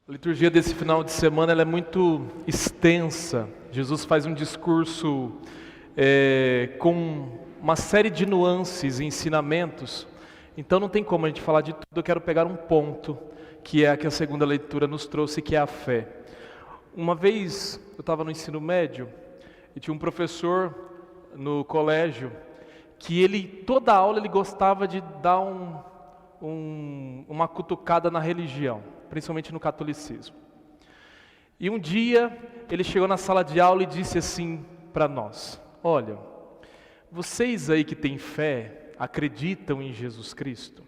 A liturgia desse final de semana ela é muito extensa. Jesus faz um discurso com uma série de nuances e ensinamentos. Então não tem como a gente falar de tudo. Eu quero pegar um ponto, que é a que a segunda leitura nos trouxe, que é a fé. Uma vez eu estava no ensino médio e tinha um professor no colégio que toda aula ele gostava de dar uma cutucada na religião, principalmente no catolicismo. E um dia ele chegou na sala de aula e disse assim para nós: olha, vocês aí que têm fé, acreditam em Jesus Cristo?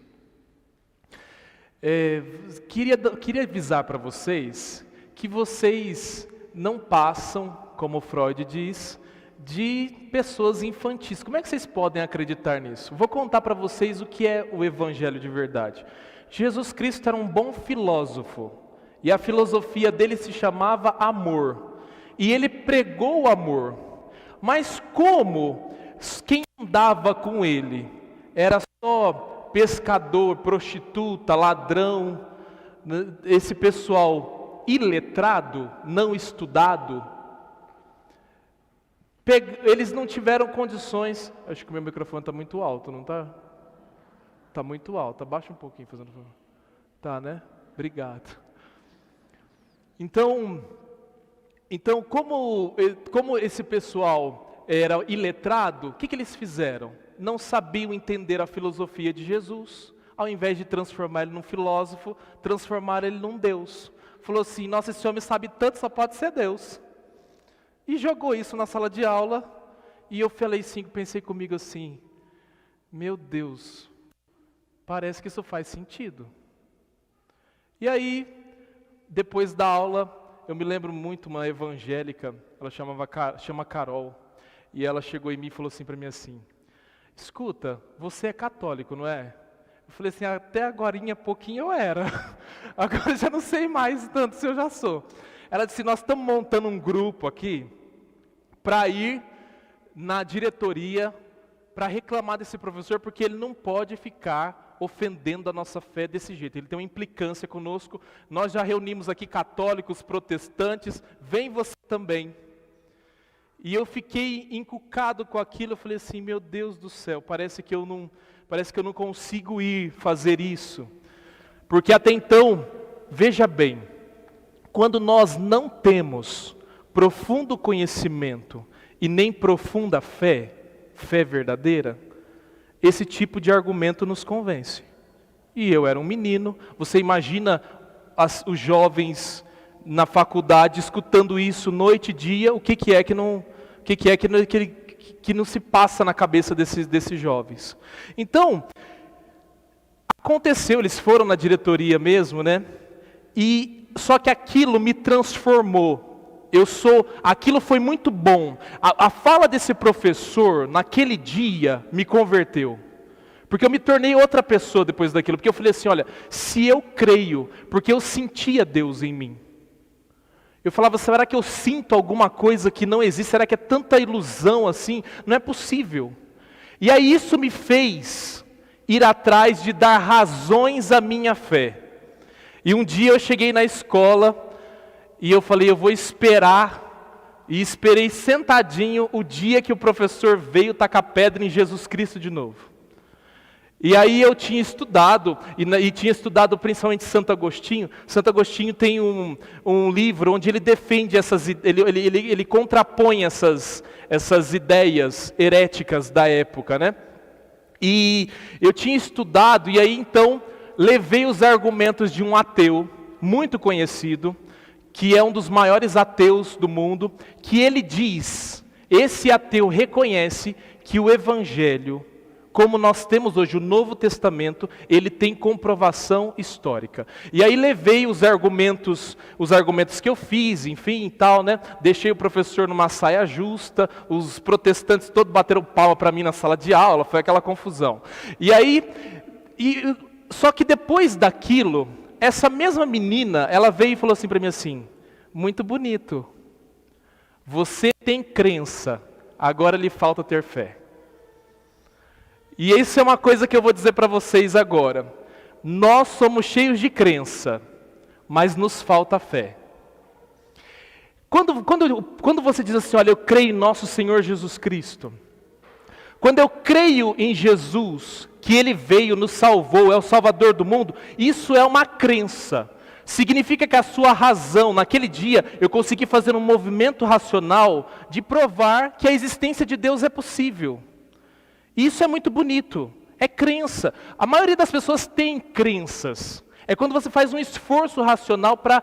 Queria avisar para vocês que vocês não passam, como Freud diz, de pessoas infantis. Como é que vocês podem acreditar nisso? Vou contar para vocês o que é o Evangelho de verdade. Jesus Cristo era um bom filósofo, e a filosofia dele se chamava amor, e ele pregou o amor, mas como quem andava com ele era só pescador, prostituta, ladrão, esse pessoal iletrado, não estudado, eles não tiveram condições. Acho que o meu microfone está muito alto, não está? Está muito alto, abaixa um pouquinho, fazendo favor. Tá, né? Obrigado. Então como esse pessoal era iletrado, o que eles fizeram? Não sabiam entender a filosofia de Jesus. Ao invés de transformar ele num filósofo, transformaram ele num Deus. Falou assim: nossa, esse homem sabe tanto, só pode ser Deus. E jogou isso na sala de aula. E eu pensei comigo assim: meu Deus, parece que isso faz sentido. E aí, depois da aula, eu me lembro muito uma evangélica, ela chama Carol, e ela chegou em mim e falou assim para mim assim: escuta, você é católico, não é? Eu falei assim: até agorinha pouquinho eu era, agora eu já não sei mais tanto se eu já sou. Ela disse: nós estamos montando um grupo aqui para ir na diretoria para reclamar desse professor, porque ele não pode ficar ofendendo a nossa fé desse jeito. Ele tem uma implicância conosco. Nós já reunimos aqui católicos, protestantes, vem você também. E eu fiquei encucado com aquilo. Eu falei assim: meu Deus do céu, parece que eu não consigo ir fazer isso. Porque até então, veja bem, quando nós não temos profundo conhecimento e nem profunda fé verdadeira, esse tipo de argumento nos convence. E eu era um menino. Você imagina os jovens na faculdade escutando isso noite e dia, o que é que não se passa na cabeça desses jovens? Então, aconteceu, eles foram na diretoria mesmo, né? Só que aquilo me transformou. Aquilo foi muito bom. A fala desse professor, naquele dia, me converteu. Porque eu me tornei outra pessoa depois daquilo. Porque eu falei assim: olha, se eu creio, porque eu sentia Deus em mim. Eu falava: será que eu sinto alguma coisa que não existe? Será que é tanta ilusão assim? Não é possível. E aí isso me fez ir atrás de dar razões à minha fé. E um dia eu cheguei na escola e eu falei: eu vou esperar. E esperei sentadinho o dia que o professor veio tacar pedra em Jesus Cristo de novo. E aí eu tinha estudado, e tinha estudado principalmente Santo Agostinho. Santo Agostinho tem um livro onde ele defende ele contrapõe essas ideias heréticas da época, né? E eu tinha estudado, e aí então levei os argumentos de um ateu muito conhecido, que é um dos maiores ateus do mundo, que ele diz, esse ateu reconhece que o Evangelho, como nós temos hoje o Novo Testamento, ele tem comprovação histórica. E aí levei os argumentos que eu fiz, enfim e tal, né? Deixei o professor numa saia justa, os protestantes todos bateram palma para mim na sala de aula, foi aquela confusão. Só que depois daquilo, essa mesma menina, ela veio e falou assim para mim assim: muito bonito, você tem crença, agora lhe falta ter fé. E isso é uma coisa que eu vou dizer para vocês agora. Nós somos cheios de crença. mas nos falta fé. Quando você diz assim, olha, eu creio em nosso Senhor Jesus Cristo, quando eu creio em Jesus, que Ele veio, nos salvou, é o Salvador do mundo, isso é uma crença. Significa que a sua razão, naquele dia, eu consegui fazer um movimento racional de provar que a existência de Deus é possível. Isso é muito bonito, é crença. A maioria das pessoas tem crenças. É quando você faz um esforço racional para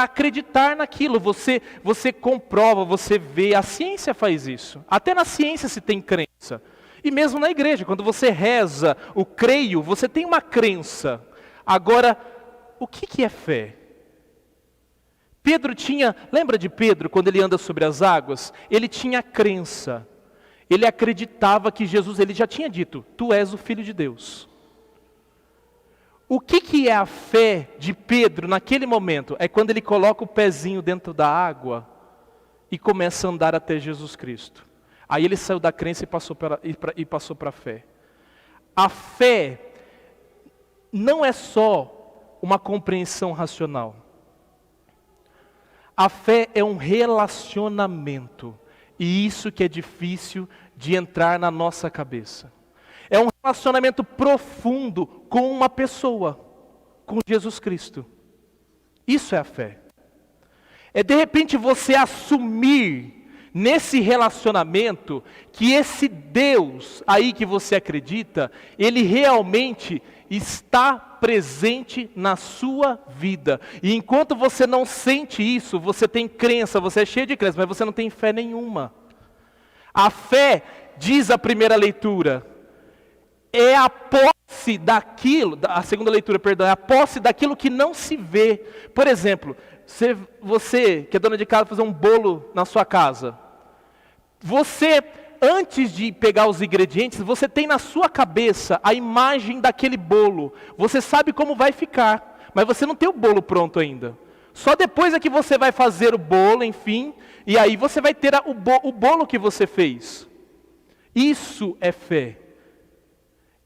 acreditar naquilo. Você comprova, você vê, a ciência faz isso. Até na ciência se tem crença. E mesmo na igreja, quando você reza o creio, você tem uma crença. Agora, o que é fé? Pedro tinha, lembra de Pedro, quando ele anda sobre as águas? Ele tinha crença. Ele acreditava que Jesus, ele já tinha dito, tu és o Filho de Deus. O que é a fé de Pedro naquele momento? É quando ele coloca o pezinho dentro da água e começa a andar até Jesus Cristo. Aí ele saiu da crença e passou para a fé. A fé não é só uma compreensão racional. A fé é um relacionamento. E isso que é difícil de entrar na nossa cabeça. É um relacionamento profundo com uma pessoa, com Jesus Cristo. Isso é a fé. É de repente você assumir nesse relacionamento que esse Deus aí que você acredita, Ele realmente está presente na sua vida. E enquanto você não sente isso, você tem crença, você é cheio de crença, mas você não tem fé nenhuma. A fé, diz a primeira leitura, é a posse daquilo, a segunda leitura, perdão, é a posse daquilo que não se vê. Por exemplo, você que é dona de casa, fazer um bolo na sua casa. Você, antes de pegar os ingredientes, você tem na sua cabeça a imagem daquele bolo. Você sabe como vai ficar, mas você não tem o bolo pronto ainda. Só depois é que você vai fazer o bolo, enfim, e aí você vai ter o bolo que você fez. Isso é fé.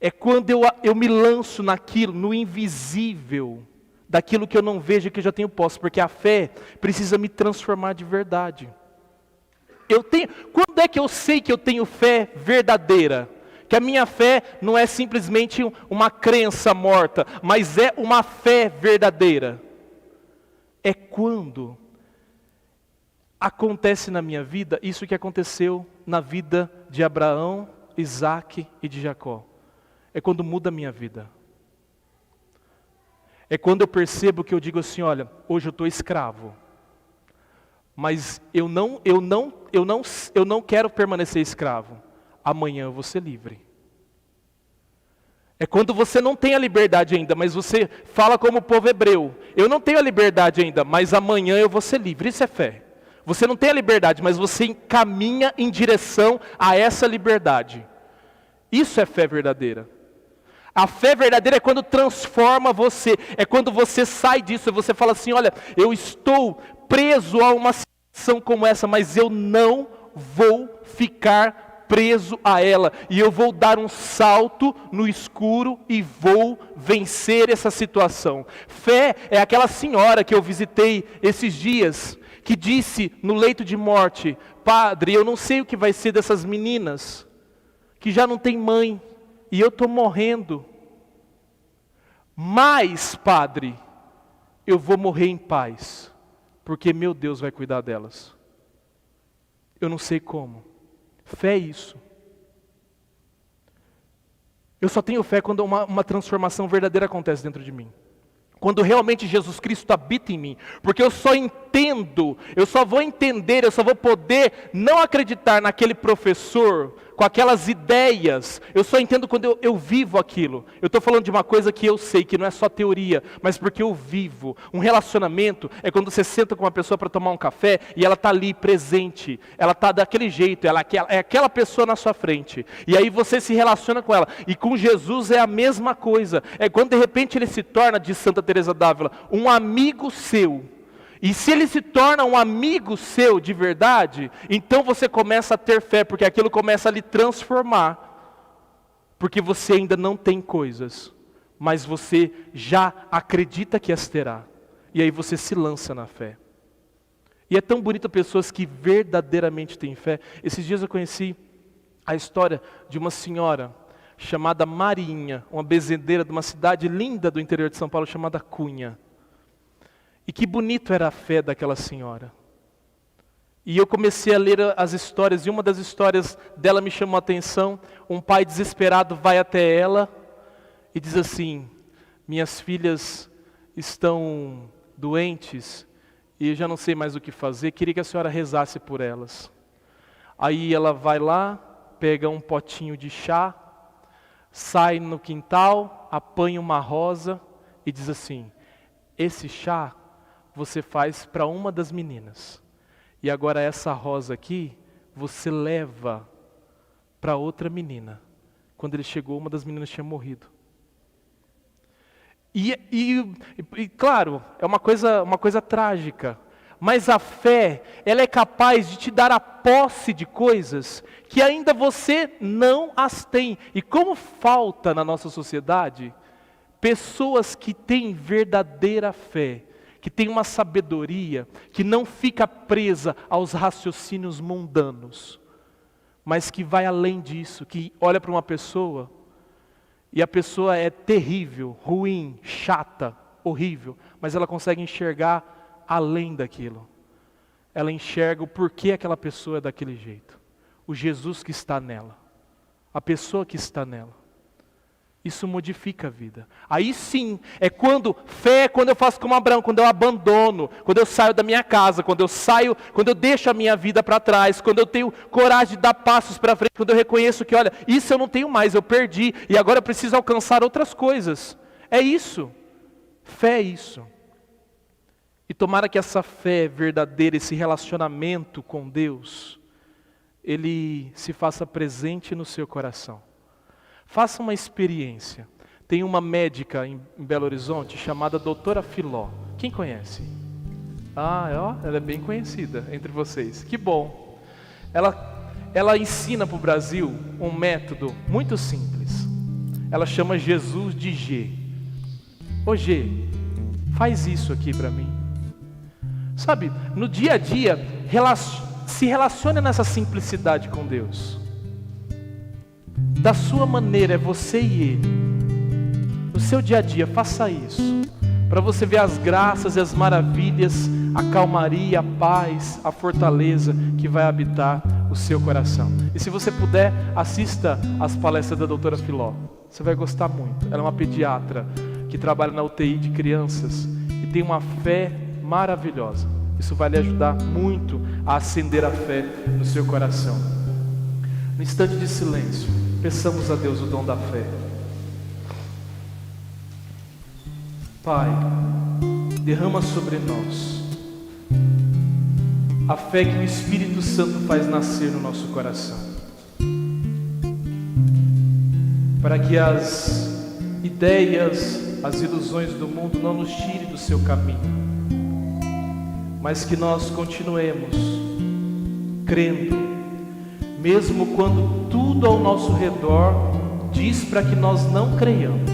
É quando eu me lanço naquilo, no invisível, daquilo que eu não vejo e que eu já tenho posse, porque a fé precisa me transformar de verdade. Quando é que eu sei que eu tenho fé verdadeira? Que a minha fé não é simplesmente uma crença morta, mas é uma fé verdadeira. É quando acontece na minha vida isso que aconteceu na vida de Abraão, Isaac e de Jacó. É quando muda a minha vida. É quando eu percebo que eu digo assim, olha, hoje eu estou escravo. Mas eu não quero permanecer escravo. Amanhã eu vou ser livre. É quando você não tem a liberdade ainda, mas você fala como o povo hebreu. Eu não tenho a liberdade ainda, mas amanhã eu vou ser livre. Isso é fé. Você não tem a liberdade, mas você caminha em direção a essa liberdade. Isso é fé verdadeira. A fé verdadeira é quando transforma você. É quando você sai disso e você fala assim, olha, eu estou preso a uma situação como essa, mas eu não vou ficar preso a ela. E eu vou dar um salto no escuro e vou vencer essa situação. Fé é aquela senhora que eu visitei esses dias, que disse no leito de morte, padre, eu não sei o que vai ser dessas meninas, que já não tem mãe, e eu estou morrendo. Mas, padre, eu vou morrer em paz, porque meu Deus vai cuidar delas. Eu não sei como. Fé é isso. Eu só tenho fé quando uma transformação verdadeira acontece dentro de mim. Quando realmente Jesus Cristo habita em mim. Porque eu só vou entender, eu só vou poder não acreditar naquele professor, com aquelas ideias. Eu só entendo quando eu vivo aquilo. Eu estou falando de uma coisa que eu sei, que não é só teoria, mas porque eu vivo. Um relacionamento é quando você senta com uma pessoa para tomar um café e ela está ali presente. Ela está daquele jeito, é aquela pessoa na sua frente. E aí você se relaciona com ela. E com Jesus é a mesma coisa. É quando de repente ele se torna, de Santa Teresa d'Ávila, um amigo seu. E se ele se torna um amigo seu de verdade, então você começa a ter fé, porque aquilo começa a lhe transformar. Porque você ainda não tem coisas, mas você já acredita que as terá. E aí você se lança na fé. E é tão bonito pessoas que verdadeiramente têm fé. Esses dias eu conheci a história de uma senhora chamada Marinha, uma bezendeira de uma cidade linda do interior de São Paulo chamada Cunha. E que bonito era a fé daquela senhora. E eu comecei a ler as histórias, e uma das histórias dela me chamou a atenção. Um pai desesperado vai até ela e diz assim: minhas filhas estão doentes e eu já não sei mais o que fazer, queria que a senhora rezasse por elas. Aí ela vai lá, pega um potinho de chá, sai no quintal, apanha uma rosa e diz assim: esse chá você faz para uma das meninas. E agora essa rosa aqui, você leva para outra menina. Quando ele chegou, uma das meninas tinha morrido. E claro, é uma coisa trágica. Mas a fé, ela é capaz de te dar a posse de coisas que ainda você não as tem. E como falta na nossa sociedade pessoas que têm verdadeira fé, que tem uma sabedoria, que não fica presa aos raciocínios mundanos, mas que vai além disso, que olha para uma pessoa, e a pessoa é terrível, ruim, chata, horrível, mas ela consegue enxergar além daquilo. Ela enxerga o porquê aquela pessoa é daquele jeito. O Jesus que está nela, a pessoa que está nela. Isso modifica a vida. Aí sim, fé é quando eu faço como Abraão, quando eu abandono, quando eu saio da minha casa, quando eu deixo a minha vida para trás, quando eu tenho coragem de dar passos para frente, quando eu reconheço que, olha, isso eu não tenho mais, eu perdi, e agora eu preciso alcançar outras coisas. É isso. Fé é isso. E tomara que essa fé verdadeira, esse relacionamento com Deus, ele se faça presente no seu coração. Faça uma experiência. Tem uma médica em Belo Horizonte chamada Doutora Filó. Quem conhece? Ela é bem conhecida entre vocês. Que bom. Ela ensina para o Brasil um método muito simples. Ela chama Jesus de G. Ô G, faz isso aqui para mim. Sabe, no dia a dia, se relacione nessa simplicidade com Deus. Da sua maneira, é você e Ele. No seu dia a dia, faça isso. Para você ver as graças e as maravilhas, a calmaria, a paz, a fortaleza que vai habitar o seu coração. E se você puder, assista às palestras da doutora Filó. Você vai gostar muito. Ela é uma pediatra que trabalha na UTI de crianças e tem uma fé maravilhosa. Isso vai lhe ajudar muito a acender a fé no seu coração. No instante de silêncio, peçamos a Deus o dom da fé. Pai, derrama sobre nós a fé que o Espírito Santo faz nascer no nosso coração, para que as ideias, as ilusões do mundo não nos tirem do seu caminho, mas que nós continuemos crendo, mesmo quando tudo ao nosso redor diz para que nós não creiamos,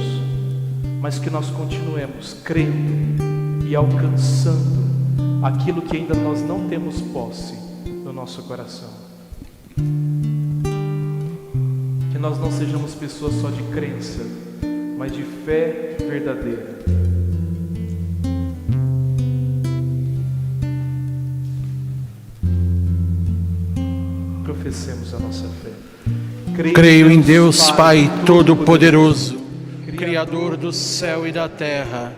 mas que nós continuemos crendo e alcançando aquilo que ainda nós não temos posse no nosso coração. Que nós não sejamos pessoas só de crença, mas de fé verdadeira. Professemos a nossa fé. Creio em Deus Pai Todo-Poderoso, Criador do céu e da terra,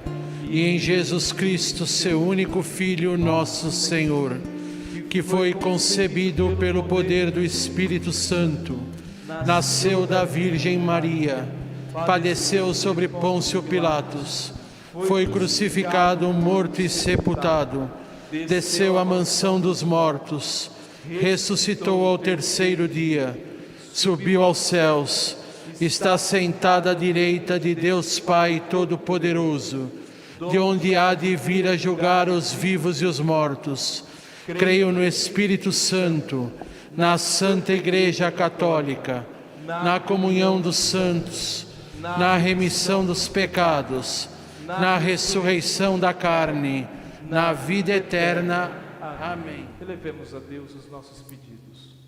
e em Jesus Cristo, seu único Filho, nosso Senhor, que foi concebido pelo poder do Espírito Santo, nasceu da Virgem Maria, padeceu sobre Pôncio Pilatos, foi crucificado, morto e sepultado, desceu à mansão dos mortos, ressuscitou ao terceiro dia, subiu aos céus, está sentado à direita de Deus Pai Todo-Poderoso, de onde há de vir a julgar os vivos e os mortos. Creio no Espírito Santo, na Santa Igreja Católica, na comunhão dos santos, na remissão dos pecados, na ressurreição da carne, na vida eterna. Amém. Elevemos a Deus os nossos pedidos.